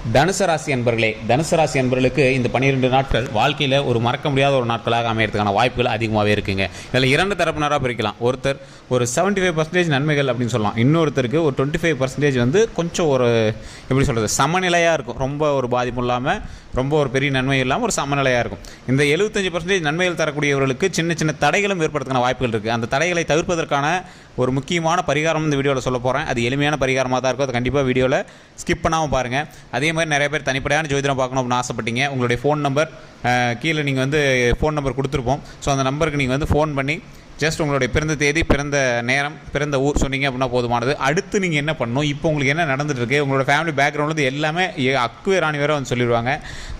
தனுசு ராசி அன்பர்களே, தனுசு ராசி அன்பர்களுக்கு இந்த 12 நாட்கள் வாழ்க்கையில் ஒரு மறக்க முடியாத ஒரு நாட்களாக அமையறதுக்கான வாய்ப்புகள் அதிகமாகவே இருக்குங்க. இதில் 2 தரப்பினராக பிரிக்கலாம். ஒருத்தர் ஒரு 75% நன்மைகள் அப்படின்னு சொல்லலாம். இன்னொருத்தருக்கு ஒரு 25% வந்து கொஞ்சம் ஒரு எப்படி சொல்கிறது, சமநிலையாக இருக்கும். ரொம்ப ஒரு பாதிப்பு இல்லாமல், ரொம்ப ஒரு பெரிய நன்மை இல்லாமல் ஒரு சமநிலையாக இருக்கும். இந்த 75% நன்மைகள் தரக்கூடியவர்களுக்கு சின்ன சின்ன தடைகளும் ஏற்படுறதுக்கான வாய்ப்புகள் இருக்குது. அந்த தடைகளை தவிர்ப்பதற்கான ஒரு முக்கியமான பரிகாரம் இந்த வீடியோவில் சொல்ல போகிறேன். அது எளிமையான பரிகாரமாக தான் இருக்கும். அது கண்டிப்பாக வீடியோவில் ஸ்கிப் பண்ணாமல் பாருங்கள். அதே மாதிரி நிறைய பேர் தனிப்படையான ஜோதிடம் பார்க்கணும் அப்படின்னு ஆசைப்பட்டீங்க. உங்களுடைய ஃபோன் நம்பர் கீழே நீங்கள் வந்து ஃபோன் நம்பர் கொடுத்துருப்போம். ஸோ அந்த நம்பருக்கு நீங்கள் வந்து ஃபோன் பண்ணி ஜஸ்ட் உங்களுடைய பிறந்த தேதி, பிறந்த நேரம், பிறந்த ஊர் சொன்னீங்க அப்படின்னா போதுமானது. அடுத்து நீங்கள் என்ன பண்ணணும், இப்போ உங்களுக்கு என்ன நடந்துகிட்ருக்கு, உங்களோட ஃபேமிலி பேக்ரவுண்ட்லேருந்து எல்லாமே அக்குவே ராணி வேறு வந்து சொல்லிடுவாங்க.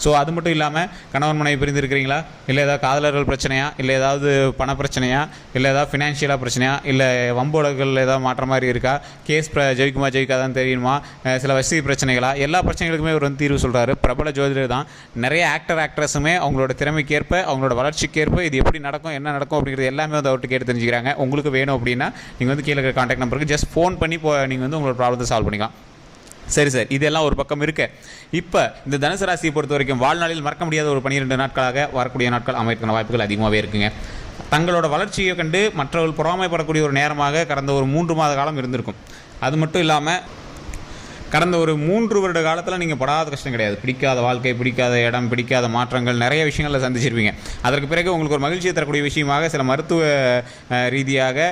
ஸோ அது மட்டும் இல்லாமல் கணவன் மனைவி பிரிந்து இருக்கிறீங்களா, இல்லை ஏதாவது காதலர்கள் பிரச்சனையா, இல்லை ஏதாவது பண பிரச்சனையா, இல்லை ஏதாவது ஃபினான்ஷியலாக பிரச்சனையா, இல்லை வம்போடர்கள் ஏதாவது மாற்ற மாதிரி இருக்கா, கேஸ் ஜெயிக்குமா ஜெயிக்காதான்னு தெரியுமா, சில வசதி பிரச்சனைகளா, எல்லா பிரச்சனைகளுக்குமே ஒரு வந்து தீர்வு சொல்கிறாரு. பிரபல ஜோதிடர் தான். நிறைய ஆக்டர்ஸுமே அவங்களோட திறமைக்கேற்ப, அவங்களோட வளர்ச்சிக்கேற்ப இது எப்படி நடக்கும், என்ன நடக்கும் அப்படிங்கிறது எல்லாமே வந்து அவர்கிட்ட கேட்டு தெரிஞ்சுக்கிறாங்க. உங்களுக்கு வேணும் அப்படின்னா நீங்கள் வந்து கீழே இருக்கிற கான்டாக்ட் நம்பருக்கு ஜஸ்ட் ஃபோன் பண்ணி நீங்கள் வந்து உங்களோட ப்ராப்ளத்தை சால்வ் பண்ணிக்கலாம். சரி சார், இதெல்லாம் ஒரு பக்கம் இருக்கு. இப்போ இந்த தனுசு ராசியை பொறுத்த வரைக்கும் வாழ்நாளில் மறக்க முடியாத ஒரு 12 நாட்களாக வரக்கூடிய நாட்கள் அமையறதுக்கான வாய்ப்புகள் அதிகமாகவே இருக்குங்க. தங்களோட வளர்ச்சியை கண்டு மற்றவர்கள் பொறாமைப்படக்கூடிய ஒரு நேரமாக கடந்த ஒரு 3 மாத காலம் இருந்திருக்கும். அது மட்டும் இல்லாமல் கடந்த ஒரு 3 வருட காலத்தில் நீங்கள் படாத கஷ்டம் கிடையாது. பிடிக்காத வாழ்க்கை, பிடிக்காத இடம், பிடிக்காத மாற்றங்கள், நிறைய விஷயங்களில் சந்திச்சிருப்பீங்க. அதற்கு பிறகு உங்களுக்கு ஒரு மகிழ்ச்சியை தரக்கூடிய விஷயமாக சில மருத்துவ ரீதியாக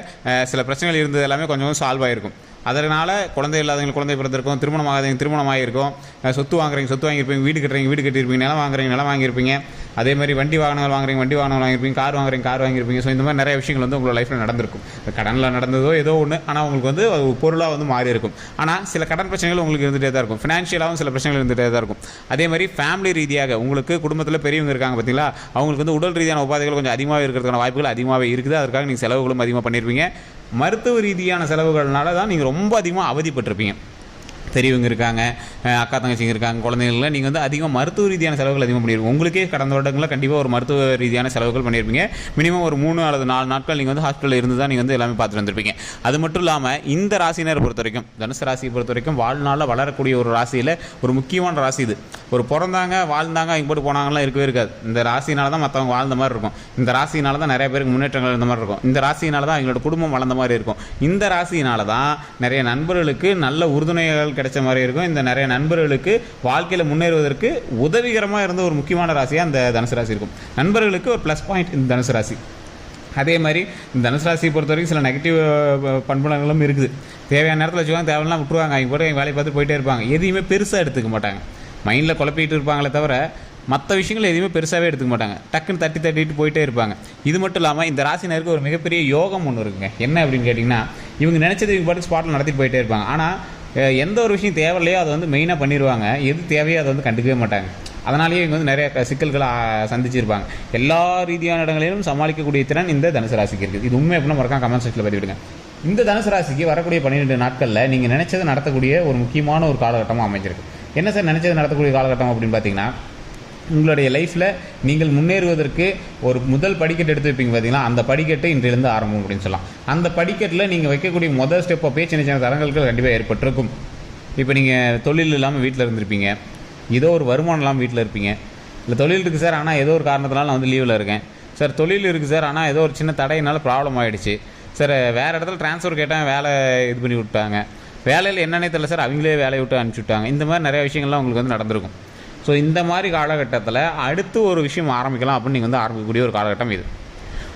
சில பிரச்சனைகள் இருந்தது எல்லாமே கொஞ்சம் சால்வ் ஆகிருக்கும். அதனால் குழந்தை இல்லாதவங்களுக்கு குழந்தை பிறந்திருக்கும், திருமணம் ஆகாதவங்க திருமணம் ஆகிருக்கும், சொத்து வாங்குறீங்க சொத்து வாங்கியிருப்பீங்க, வீடு கட்டுறீங்க வீடு கட்டியிருப்பீங்க, நிலம் வாங்குறீங்க நிலம் வாங்கியிருப்பீங்க, அதே மாதிரி வண்டி வாகனங்கள் வாங்குறீங்க வண்டி வாகனங்கள் வாங்கியிருப்பீங்க, கார் வாங்குறீங்க கார் வாங்கியிருப்பீங்க. ஸோ இந்த மாதிரி நிறைய விஷயங்கள் வந்து உங்களோட லைஃப்பில் நடந்திருக்கும். கடனில் நடந்ததோ ஏதோ ஒன்று, ஆனால் உங்களுக்கு வந்து அது பொருளாக வந்து மாறி இருக்கும். ஆனால் சில கடன் பிரச்சனைகள் உங்களுக்கு இருந்துகிட்டே தான் இருக்கும். ஃபினான்ஷியலாகவும் சில பிரச்சனைகள் இருந்துகிட்டே தான் இருக்கும். அதே மாதிரி ஃபேமிலி ரீதியாக உங்களுக்கு குடும்பத்தில் பெரியவங்க இருக்காங்க பார்த்தீங்களா, அவங்களுக்கு வந்து உடல் ரீதியான உபாதைகள் கொஞ்சம் அதிகமாக இருக்கிறதுக்கான வாய்ப்புகள் அதிகமாகவே இருக்குது. அதற்காக நீங்கள் செலவுகளும் அதிகமாக பண்ணியிருப்பீங்க. மருத்துவ ரீதியான செலவுகள்னால தான் நீங்கள் ரொம்ப அதிகமாக அவதிப்பட்டிருப்பீங்க. பெரியவங்க இருக்காங்க, அக்கா தங்கச்சிங்க இருக்காங்க, குழந்தைங்களில் நீங்கள் வந்து அதிகமாக மருத்துவ ரீதியான செலவுகள் அதிகமாக பண்ணியிருப்பீங்க. உங்களுக்கே கடந்த வருடங்களில் கண்டிப்பாக ஒரு மருத்துவ ரீதியான செலவுகள் பண்ணியிருப்பீங்க. மினிமம் ஒரு 3 அல்லது 4 நாட்கள் நீங்கள் வந்து ஹாஸ்பிட்டலில் இருந்து தான் நீங்கள் வந்து எல்லாமே பார்த்துட்டு வந்திருப்பீங்க. அது மட்டும் இல்லாமல் இந்த ராசினரை பொறுத்த வரைக்கும், தனுசு ராசியை பொறுத்த வரைக்கும் வாழ்நாளில் வளரக்கூடிய ஒரு ராசியில் ஒரு முக்கியமான ராசி இது. ஒரு பிறந்தாங்க வாழ்ந்தாங்க அவங்க போட்டு போனாங்கலாம் இருக்கவே இருக்காது. இந்த ராசினால தான் மற்றவங்க வாழ்ந்த மாதிரி இருக்கும். இந்த ராசினால தான் நிறைய பேருக்கு முன்னேற்றங்கள் இருந்த மாதிரி இருக்கும். இந்த ராசினால தான் அவங்களோட குடும்பம் வளர்ந்த மாதிரி இருக்கும். இந்த ராசினால தான் நிறைய நண்பர்களுக்கு நல்ல உறுதுணைகள் கிடைச்ச மாதிரி இருக்கும். இந்த நிறைய நண்பர்களுக்கு வாழ்க்கையில் முன்னேறுவதற்கு உதவிகரமாக இருந்த ஒரு முக்கியமான ராசியாக இந்த தனுசு ராசி இருக்கும். நண்பர்களுக்கு ஒரு ப்ளஸ் பாயிண்ட் இந்த தனுசு ராசி. அதே மாதிரி இந்த தனுசு ராசியை பொறுத்த வரைக்கும் சில நெகட்டிவ் பண்புகளும் இருக்குது. தேவையான நேரத்தில் வச்சுக்காங்க, தேவையெல்லாம் விட்டுருவாங்க. அவங்க போய்ட்டு வேலையை பார்த்து போயிட்டே இருப்பாங்க. எதையுமே பெருசாக எடுத்துக்க மாட்டாங்க. மைண்டில் குழப்பிட்டு இருப்பாங்களே தவிர மற்ற விஷயங்கள் எதுவுமே பெருசாகவே எடுத்துக்க மாட்டாங்க. டக்குன்னு தட்டிட்டு போயிட்டே இருப்பாங்க. இது மட்டும் இல்லாமல் இந்த ராசினருக்கு ஒரு மிகப்பெரிய யோகம் ஒன்று இருக்குங்க. என்ன அப்படின்னு கேட்டிங்கன்னா, இவங்க நினச்சது இவங்க பாட்டு ஸ்பாட்டில் நடத்திட்டு போயிட்டே இருப்பாங்க. ஆனால் எந்த ஒரு விஷயம் தேவையில்லையோ அதை வந்து மெயினாக பண்ணிடுவாங்க. எது தேவையோ அதை வந்து கண்டுக்கவே மாட்டாங்க. அதனாலேயே இவங்க வந்து நிறைய சிக்கல்களை சந்திச்சிருப்பாங்க. எல்லா ரீதியான இடங்களிலும் சமாளிக்கக்கூடிய திறன் இந்த தனுசு ராசிக்கு இருக்குது. இது உண்மை எப்படின்னா மறக்காம கமெண்ட் செக்ஷனில் பதிவிடுங்க. இந்த தனுசு ராசிக்கு வரக்கூடிய 12 நாட்களில் நீங்கள் நினச்சதை நடத்தக்கூடிய ஒரு முக்கியமான ஒரு காலகட்டமாக அமைஞ்சிருக்கு. என்ன சார் நினச்சது நடத்தக்கூடிய காலகட்டம் அப்படின்னு பார்த்தீங்கன்னா, உங்களுடைய லைஃப்பில் நீங்கள் முன்னேறுவதற்கு ஒரு முதல் படிக்கட்டு எடுத்து வைப்பீங்க பார்த்தீங்களா, அந்த படிக்கட்டு இன்றிலிருந்து ஆரம்பம் அப்படின்னு சொல்லலாம். அந்த படிக்கட்டில் நீங்கள் வைக்கக்கூடிய முதல் ஸ்டெப் அப்போ சின்ன சின்ன தரங்களுக்கு கண்டிப்பாக ஏற்பட்டிருக்கும். இப்போ நீங்கள் தொழில் இல்லாமல் வீட்டில் இருந்திருப்பீங்க, ஏதோ ஒரு வருமானம் இல்லாமல் வீட்டில் இருப்பீங்க. இல்லை தொழில் இருக்குது சார், ஆனால் ஏதோ ஒரு காரணத்தினால நான் வந்து லீவில் இருக்கேன் சார். தொழில் இருக்குது சார், ஆனால் ஏதோ ஒரு சின்ன தடையினால் ப்ராப்ளம் ஆகிடுச்சு சார். வேறு இடத்துல ட்ரான்ஸ்ஃபர் கேட்டால் வேலை இது பண்ணி விட்டாங்க. வேலையில் என்னன்னே தெரியல சார், அவங்களே வேலையை விட்டு அனுப்பிச்சி விட்டாங்க. இந்த மாதிரி நிறைய விஷயங்கள்லாம் உங்களுக்கு வந்து நடந்திருக்கும். ஸோ இந்த மாதிரி காலகட்டத்தில் அடுத்து ஒரு விஷயம் ஆரம்பிக்கலாம் அப்படின்னு நீங்கள் வந்து ஆரம்பிக்கக்கூடிய ஒரு காலகட்டம் இது.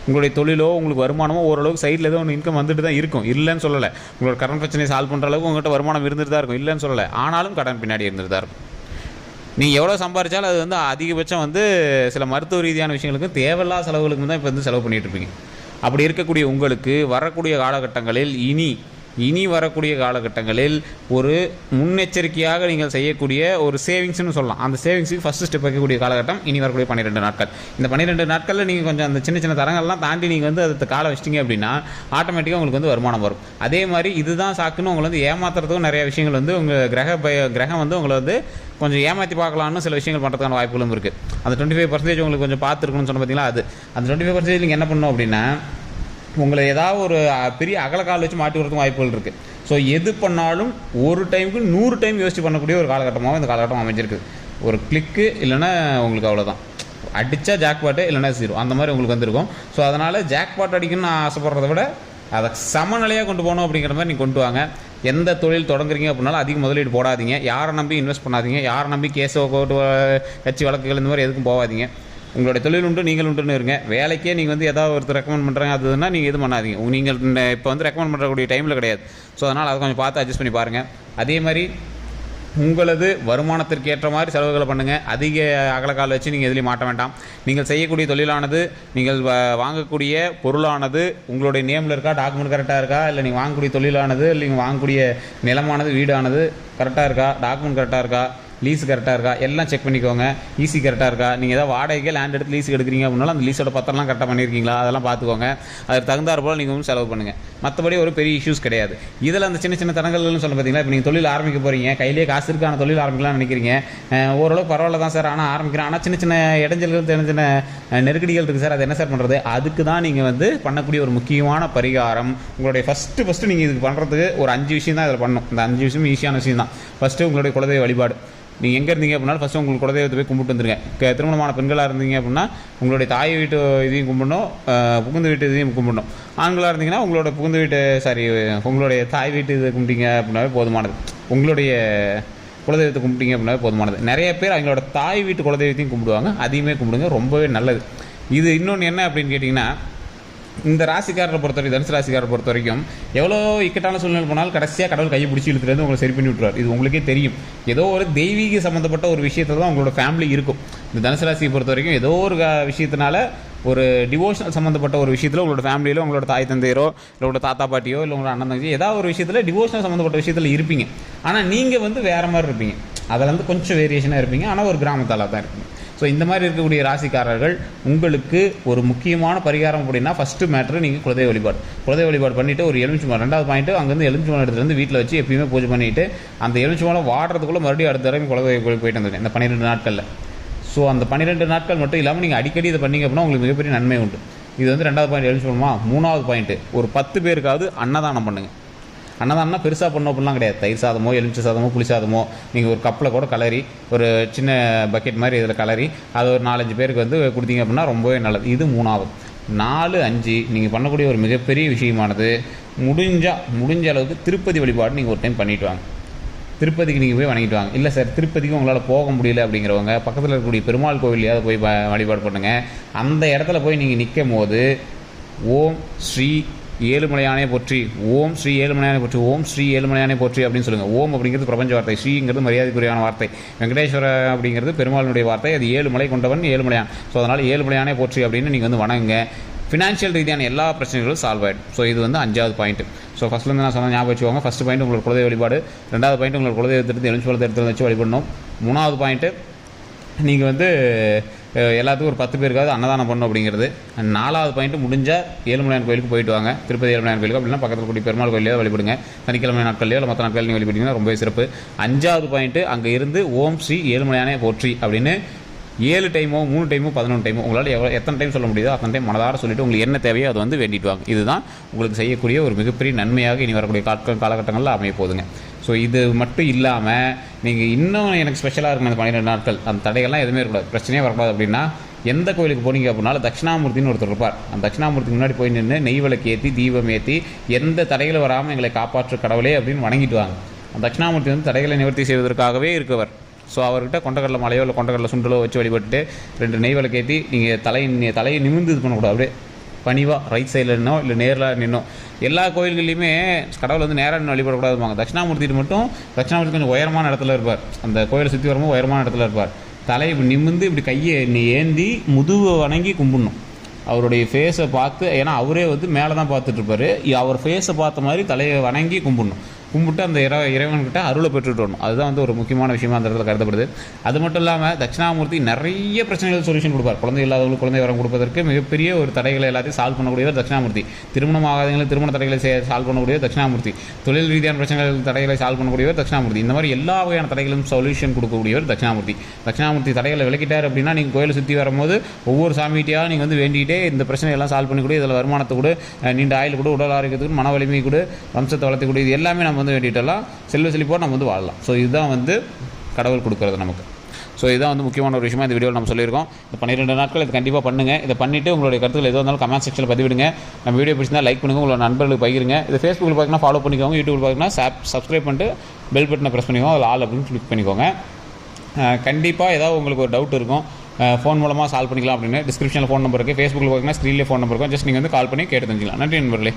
உங்களுடைய தொழிலோ உங்களுக்கு வருமானமோ ஓரளவுக்கு சைடில் ஏதோ ஒன்று இன்கம் வந்துட்டு தான் இருக்கும், இல்லைன்னு சொல்லலை. உங்களோட கடன் பிரச்சனையை சால்வ் பண்ணுற அளவுக்கு உங்கள்கிட்ட வருமானம் இருந்துட்டு தான் இருக்கும், இல்லைன்னு சொல்லலை. ஆனாலும் கடன் பின்னாடி இருந்துட்டு தான் இருக்கும். நீங்கள் எவ்வளோ சம்பாதிச்சாலும் அது வந்து அதிகபட்சம் வந்து சில மருத்துவ ரீதியான விஷயங்களுக்கும் தேவையில்லாத செலவுகளுக்கு தான் இப்போ வந்து செலவு பண்ணிகிட்டு இருப்பீங்க. அப்படி இருக்கக்கூடிய உங்களுக்கு வரக்கூடிய காலகட்டங்களில் இனி வரக்கூடிய காலகட்டங்களில் ஒரு முன்னெச்சரிக்கையாக நீங்கள் செய்யக்கூடிய ஒரு சேவிங்ஸ்னு சொல்லலாம். அந்த சேவிங்ஸுக்கு ஃபஸ்ட்டு ஸ்டெப் வைக்கக்கூடிய காலகட்டம் இனி வரக்கூடிய 12 நாட்கள். இந்த 12 நாட்களில் நீங்கள் கொஞ்சம் அந்த சின்ன சின்ன தரங்கள்லாம் தாண்டி நீங்கள் வந்து அதை காலை வச்சிட்டிங்க அப்படின்னா ஆட்டோமேட்டிக்காக உங்களுக்கு வந்து வருமானம் வரும். அதே மாதிரி இதுதான் சாக்குன்னு உங்களை வந்து ஏமாத்துறதுக்கும் நிறைய விஷயங்கள் வந்து உங்கள் கிரகம் வந்து உங்களை வந்து கொஞ்சம் ஏமாற்றி பார்க்கலான்னு சில விஷயங்கள் பண்ணுறதுக்கான வாய்ப்புகளும் இருக்குது. அந்த 25% உங்களுக்கு கொஞ்சம் பார்த்துருக்கணும்னு சொன்ன பார்த்தீங்களா, அது அந்த 25% நீங்கள் என்ன பண்ணணும் அப்படின்னா, உங்களை ஏதாவது ஒரு பெரிய அகலக்கால் வச்சு மாட்டி வரதுக்கும் வாய்ப்புகள் இருக்குது. ஸோ எது பண்ணாலும் ஒரு டைமுக்கு 100 டைம் யோசிச்சு பண்ணக்கூடிய ஒரு காலகட்டமாகவும் இந்த காலகட்டம் அமைஞ்சிருக்கு. ஒரு கிளிக்கு இல்லைன்னா உங்களுக்கு அவ்வளோதான், அடித்தா ஜாக்பாட்டு இல்லைன்னா 0 அந்த மாதிரி உங்களுக்கு வந்திருக்கும். ஸோ அதனால் ஜாக்பாட் அடிக்கணும்னு ஆசைப்படுறத விட அதை சமநிலையாக கொண்டு போகணும் அப்படிங்கிற மாதிரி நீங்கள் கொண்டு வாங்க. எந்த தொழில் தொடங்குறீங்க அப்படின்னாலும் அதிக முதலீடு போடாதீங்க, யாரை நம்பி இன்வெஸ்ட் பண்ணாதீங்க, யாரை நம்பி கேஸோ கோர்ட்டு கட்சி வழக்குகள் இந்த மாதிரி எதுக்கும் போகாதீங்க. உங்களுடைய தொழில் உண்டு, நீங்கள் உண்டுன்னு இருங்க. வேலைக்கே நீங்கள் வந்து ஏதாவது ஒருத்தர் ரெக்கமெண்ட் பண்ணுறாங்க அதுன்னா நீங்கள் எதுவும் பண்ணாதீங்க. நீங்கள் இப்போ வந்து ரெக்கமெண்ட் பண்ணுறக்கூடிய டைமில் கிடையாது. ஸோ அதனால் அதை கொஞ்சம் பார்த்து அட்ஜஸ்ட் பண்ணி பாருங்கள். அதே மாதிரி உங்களது வருமானத்திற்கு ஏற்ற மாதிரி செலவுகளை பண்ணுங்கள். அதிக அகலக்கால் வச்சு நீங்கள் எதுலேயும் மாட்ட வேண்டாம். நீங்கள் செய்யக்கூடிய தொழிலானது, நீங்கள் வாங்கக்கூடிய பொருளானது உங்களுடைய நேமில் இருக்கா, டாக்குமெண்ட் கரெக்டாக இருக்கா, இல்லை நீங்கள் வாங்கக்கூடிய தொழிலானது இல்லை நீங்கள் வாங்கக்கூடிய நிலமானது வீடானது கரெக்டாக இருக்கா, டாக்குமெண்ட் கரெக்டாக இருக்கா, லீஸ் கரெக்டாக இருக்கா, எல்லாம் செக் பண்ணிக்கோங்க. ஈஸி கரெக்டாக இருக்கா, நீங்கள் ஏதாவது வாடகைக்கு லேண்ட் எடுத்து லீஸுக்கு எடுக்கிறீங்க அப்படின்னாலும் அந்த லீஸோட பத்திரம்லாம் கரெக்டாக பண்ணியிருக்கீங்களா அதெல்லாம் பார்த்துக்கோங்க. அதுக்கு தகுந்தாற் போல் நீங்கள் வந்து செலவு பண்ணுங்கள். மற்றபடி ஒரு பெரிய இஷ்யூஸ் கிடையாது. இதில் அந்த சின்ன சின்ன தடங்கள்னு சொல்ல பார்த்தீங்களா, இப்போ நீங்கள் தொழில் ஆரம்பிக்க போகிறீங்க, கையிலே காசு இருக்கான தொழில் ஆரம்பிக்கலாம்னு நினைக்கிறீங்க, ஓரளவுக்கு பரவாயில்ல தான் சார், ஆனால் ஆரம்பிக்கிறேன், ஆனால் சின்ன சின்ன இடைஞ்சல்கள் சின்ன சின்ன நெருக்கடிகள் இருக்குது சார், அது என்ன சார் பண்ணுறது? அதுக்கு தான் நீங்கள் வந்து பண்ணக்கூடிய ஒரு முக்கியமான பரிகாரம். உங்களுடைய ஃபஸ்ட்டு நீங்கள் இதுக்கு பண்ணுறதுக்கு ஒரு 5 விஷயம் தான் இதில் பண்ணணும். இந்த 5 விஷயம் ஈஸியான விஷயம் தான். ஃபஸ்ட்டு உங்களுடைய குலதெய்வ வழிபாடு. நீங்கள் எங்கே இருந்தீங்க அப்படின்னா ஃபஸ்ட்டு உங்களுக்கு குலதெய்வத்தை போய் கும்பிட்டு வந்துருங்க. திருமணமான பெண்களாக இருந்தீங்க அப்படின்னா உங்களுடைய தாய் வீட்டு இதையும் கும்பிடணும், புகுந்து வீட்டு இதையும் கும்பிடணும். ஆண்களாக இருந்தீங்கன்னா உங்களோட புகுந்து வீட்டு உங்களுடைய தாய் வீட்டு இதை கும்பிட்டீங்க அப்படின்னாவே போதுமானது. உங்களுடைய குலதெய்வத்தை கும்பிட்டீங்க அப்படின்னாவே போதுமானது. நிறைய பேர் அவங்களோட தாய் வீட்டு குலதெய்வத்தையும் கும்பிடுவாங்க, அதையுமே கும்பிடுங்க, ரொம்பவே நல்லது. இது இன்னொன்று என்ன அப்படின்னு கேட்டிங்கன்னா, இந்த ராசிக்காரரை பொறுத்த வரைக்கும், தனுசு ராசிக்காரரை பொறுத்த வரைக்கும் எவ்வளோ இக்கட்டான சூழ்நிலை போனாலும் கடைசியாக கடவுள் கையை பிடிச்சி இழுத்துலேருந்து உங்களை சரி பண்ணி விட்டுருவார். இது உங்களுக்கே தெரியும். ஏதோ ஒரு தெய்வீக சம்மந்தப்பட்ட ஒரு விஷயத்தில் தான் உங்களோட ஃபேமிலி இருக்கும். இந்த தனுசு ராசியை பொறுத்த வரைக்கும் ஏதோ ஒரு விஷயத்தினால, ஒரு டிவோஷனல் சம்மந்தப்பட்ட ஒரு விஷயத்தில் உங்களோட ஃபேமிலியில் உங்களோட தாய் தந்தையரோ இல்லை உங்களோட தாத்தா பாட்டியோ இல்லை உங்களோட அண்ணன் தங்கச்சி ஏதாவது ஒரு விஷயத்தில் டிவோஷனல் சம்மந்தப்பட்ட விஷயத்தில் இருப்பீங்க. ஆனால் நீங்கள் வந்து வேறு மாதிரி இருப்பீங்க, அதில் வந்து கொஞ்சம் வேரியேஷனாக இருப்பீங்க, ஆனால் ஒரு கிராமத்தால் தான் இருப்பீங்க. ஸோ இந்த மாதிரி இருக்கக்கூடிய ராசிக்காரர்கள் உங்களுக்கு ஒரு முக்கியமான பரிகாரம் அப்படின்னா ஃபஸ்ட்டு மேட்ரு நீங்கள் குலதெய்வ வழிபாடு பண்ணிவிட்டு ஒரு எலுமிச்சம்பழம், 2வது பாயிண்ட்டு அங்கேருந்து எலுமிச்சம்பழம் எடுத்துகிட்டு வந்து வீட்டில் வச்சு எப்பயுமே பூஜை பண்ணிவிட்டு அந்த எலுமிச்சம்பழம் வாடுறதுக்குள்ளே மறுபடியும் அடுத்த தடவை குலதெய்வ கோயிலுக்கு போயிட்டு வந்துருக்கேன் இந்த 12 நாட்களில். ஸோ அந்த 12 நாட்கள் மட்டும் இல்லாமல் நீங்கள் அடிக்கடி இதை பண்ணிங்க அப்படின்னா உங்களுக்கு மிகப்பெரிய நன்மை உண்டு. இது வந்து 2வது பாயிண்ட் எலுமிச்சம்பழமா. 3வது பாயிண்ட்டு ஒரு 10 பேருக்காவது அன்னதானம் பண்ணுங்கள். அன்னதானம்னா பெருசாக பண்ணோம் அப்படிலாம் கிடையாது. தயிர் சாதமோ எலுமிச்சை சாதமோ புளி சாதமோ நீங்கள் ஒரு கப்பில் கூட கலரி ஒரு சின்ன பக்கெட் மாதிரி இதில் கலரி அது ஒரு 4-5 பேருக்கு வந்து கொடுத்தீங்க அப்படின்னா ரொம்பவே நல்லது. இது 3வது. 4, 5 நீங்கள் பண்ணக்கூடிய ஒரு மிகப்பெரிய விஷயமானது முடிஞ்ச அளவுக்கு திருப்பதி வழிபாடு நீங்கள் ஒரு டைம் பண்ணிவிட்டு வாங்க. திருப்பதிக்கு நீங்கள் போய் வணங்கிட்டு வாங்க. இல்லை சார் திருப்பதிக்கு உங்களால் போக முடியல அப்படிங்கிறவங்க பக்கத்தில் இருக்கக்கூடிய பெருமாள் கோவிலையாவது போய் வழிபாடு பண்ணுங்கள். அந்த இடத்துல போய் நீங்கள் நிற்கும் போது ஓம் ஸ்ரீ ஏழுமலையானே போற்றி, ஓம் ஸ்ரீ ஏழுமலையானே போற்றி, ஓம் ஸ்ரீ ஏழுமலையானே போற்றி அப்படின்னு சொல்லுங்கள். ஓம் அப்படிங்கிறது பிரபஞ்ச வார்த்தை, ஸ்ரீங்கிறது மரியாதைக்குரியான வார்த்தை, வெங்கடேஸ்வர அப்படிங்கிறது பெருமாளுடைய வார்த்தை, அது 7 மலை கொண்டவன் ஏழுமலையான். ஸோ அதனால் ஏழுமலையானே போற்றி அப்படின்னு நீங்கள் வந்து வணங்குங்க. ஃபினான்ஷியல் ரீதியான எல்லா பிரச்சனைகளும் சால்வ் ஆகிடும். ஸோ இது வந்து 5வது பாயிண்ட்டு. ஸோ ஃபஸ்ட்லேருந்து நான் சொன்ன ஞாபகம் வச்சுக்கோங்க. ஃபஸ்ட்டு பாயிண்ட் உங்களோட குலதெய்வ வழிபாடு, 2வது பாயிண்ட் உங்களோட குலதெய்வத்திலிருந்து எலுமிச்சம்பழத்தை எடுத்து வச்சு வழிபடணும். 3வது பாயிண்ட்டு நீங்கள் வந்து எல்லாத்துக்கும் ஒரு 10 பேருக்காவது அன்னதானம் பண்ணணும் அப்படிங்கிறது. 4வது பாயிண்ட்டு முடிஞ்சால் ஏழுமலையான் கோயிலுக்கு போயிட்டு வாங்க. திருப்பதி ஏழுமலையான் கோயிலுக்கு அப்படின்னா பக்கத்தில் கூடிய பெருமாள் கோயிலையோ வழிபடுங்க. சனிக்கிழமை நாட்கள்லையோ இல்லை மற்ற நாட்கள் நீங்கள் வழிபடுங்கன்னா ரொம்பவே சிறப்பு. 5வது பாயிண்ட்டு அங்கே இருந்து ஓம் ஸ்ரீ ஏழுமலையானே போற்றி அப்படின்னு 7 டைமோ 3 டைமோ 11 டைமோ உங்களால் எத்தனை டைம் சொல்ல முடியுதோ அத்தனை டைம் மனதார சொல்லிவிட்டு உங்களுக்கு என்ன தேவையோ அதை வந்து வேண்டிட்டு வாங்க. இதுதான் உங்களுக்கு செய்யக்கூடிய ஒரு மிகப்பெரிய நன்மையாக இனி வரக்கூடிய காலகட்டங்களில் அமைய போதுங்க. ஸோ இது மட்டும் இல்லாமல் நீங்கள் இன்னும் எனக்கு ஸ்பெஷலாக இருக்கும் அந்த 12 நாட்கள் அந்த தடைகள்லாம் எதுவுமே இருக்கக்கூடாது, பிரச்சனையே வரக்கூடாது அப்படின்னா எந்த கோயிலுக்கு போனீங்க அப்படின்னாலும் தட்சிணாமூர்த்தின்னு ஒருத்தர் இருப்பார். அந்த தட்சிணாமூர்த்திக்கு முன்னாடி போய் நின்று நெய் விளக்கு ஏற்றி தீபம் ஏற்றி எந்த தடைகளும் வராமல் எங்களை காப்பாற்று கடவுளே அப்படின்னு வணங்கிட்டு வாங்க. அந்த தட்சிணாமூர்த்தி வந்து தடைகளை நிவர்த்தி செய்வதற்காகவே இருக்கவர். ஸோ அவர்கிட்ட கொண்டக்கடலை மலையோ இல்லை கொண்டக்கடலை சுண்டலோ வச்சு வழிபட்டு 2 நெய் விளக்கு ஏற்றி நீங்கள் தலையை நிமிர்ந்து இது பண்ணக்கூடாது. அப்படியே பணிவாக ரைட் சைடில் நின்னோ இல்லை நேரில் நின்னோ. எல்லா கோயில்கள்லையுமே கடவுள் வந்து நேராக நின்று வழிபடக்கூடாதுவாங்க. தட்சிணாமூர்த்திட்டு மட்டும் தட்சிணாமூர்த்தி கொஞ்சம் உயரமான இடத்துல இருப்பார். அந்த கோயிலை சுற்றி வரும்போது உயரமான இடத்துல இருப்பார். தலையை இப்படி நிமிர்ந்து இப்படி கையை ஏந்தி முதுவை வணங்கி கும்பிடணும். அவருடைய ஃபேஸை பார்த்து, ஏன்னா அவரே வந்து மேலே தான் பார்த்துட்ருப்பார், அவர் ஃபேஸை பார்த்த மாதிரி தலையை வணங்கி கும்பிடணும். கும்பிட்டு அந்த இறைவன்கிட்ட அருளை பெற்றுட்டு வரணும். அதுதான் வந்து ஒரு முக்கியமான விஷயமா அந்த இடத்துல கருதப்படுது. அது மட்டும் இல்லாமல் தட்சிணாமூர்த்தி நிறைய பிரச்சனைகள் சொல்யூஷன் கொடுப்பார். குழந்தை இல்லாதவங்களுக்கு குழந்தை வரம் கொடுப்பதற்கு மிகப்பெரிய ஒரு தடைகளை எல்லாத்தையும் சால்வ் பண்ணக்கூடியவர் தட்சிணாமூர்த்தி. திருமணம் ஆகாதவங்களுக்கு திருமண தடைகளை சால்வ் பண்ணக்கூடியவர் தட்சிணாமூர்த்தி. தொழில் ரீதியான பிரச்சனைகள் தடைகளை சால்வ் பண்ணக்கூடியவர் தட்சிணாமூர்த்தி. இந்த மாதிரி எல்லா வகையான தடைகளும் சொல்யூஷன் கொடுக்கக்கூடியவர் தட்சிணாமூர்த்தி. தட்சிணாமூர்த்தி தடைகளை விளக்கிட்டார் அப்படின்னா நீங்கள் கோயிலை சுற்றி வரும்போது ஒவ்வொரு சாமிகிட்டையாக நீங்கள் வந்து வேண்டிகிட்டே இந்த பிரச்சனையெல்லாம் சால்வ் பண்ணிக்கூட, இதில் வருமானத்தை கூட, நீண்ட ஆயுள் கூட, உடல் ஆரோக்கியத்துக்கு, மன வலிமை கூட, வம்சத்தை வளர்த்துக்கூடிய, இது எல்லாமே நம்ம வந்து வேண்டிகிட்டெல்லாம் செல்வ செழிப்போடு நம்ம வந்து வாழலாம். ஸோ இதுதான் வந்து கடவுள் கொடுக்குறது நமக்கு. ஸோ இதுதான் வந்து முக்கியமான ஒரு விஷயமா இந்த வீடியோவில் நம்ம சொல்லியிருக்கோம். இந்த 12 நாட்கள் இது கண்டிப்பாக பண்ணுங்கள். இதை பண்ணிவிட்டு உங்களுடைய கருத்துக்கள் எதுவும் இருந்தாலும் கமெண்ட் செக்ஷனில் பதிவிடுங்க. நம்ம வீடியோ பிடிச்சிருந்தால் லைக் பண்ணுங்கள், உங்களோட நண்பர்களுக்கு பகிருங்க. இது ஃபேஸ்புக்கில் பார்த்தீங்கன்னா ஃபாலோ பண்ணிக்கோங்க, யூடியூப்பில் பார்த்தீங்கன்னா சப்ஸ்கிரைப் பண்ணிட்டு பெல் பட்டனை ப்ரெஸ் பண்ணிக்கோங்க, அதில் ஆல் அப்படின்னு கிளிக் பண்ணிக்கோங்க. கண்டிப்பாக ஏதாவது உங்களுக்கு ஒரு டவுட் இருக்கும், ஃபோன் மூலமாக சால்வ் பண்ணிக்கலாம் அப்படின்னு டிஸ்கிரிப்ஷனில் ஃபோன் நம்பர் இருக்குது. ஃபேஸ்புக்கில் பார்த்தீங்கன்னா ஸ்க்ரீன்லேயே ஃபோன் நம்பர் இருக்கும். ஜஸ்ட் நீங்கள் வந்து கால் பண்ணி கேட்டு தெரிஞ்சிக்கலாம். நன்றி நண்பர்களே.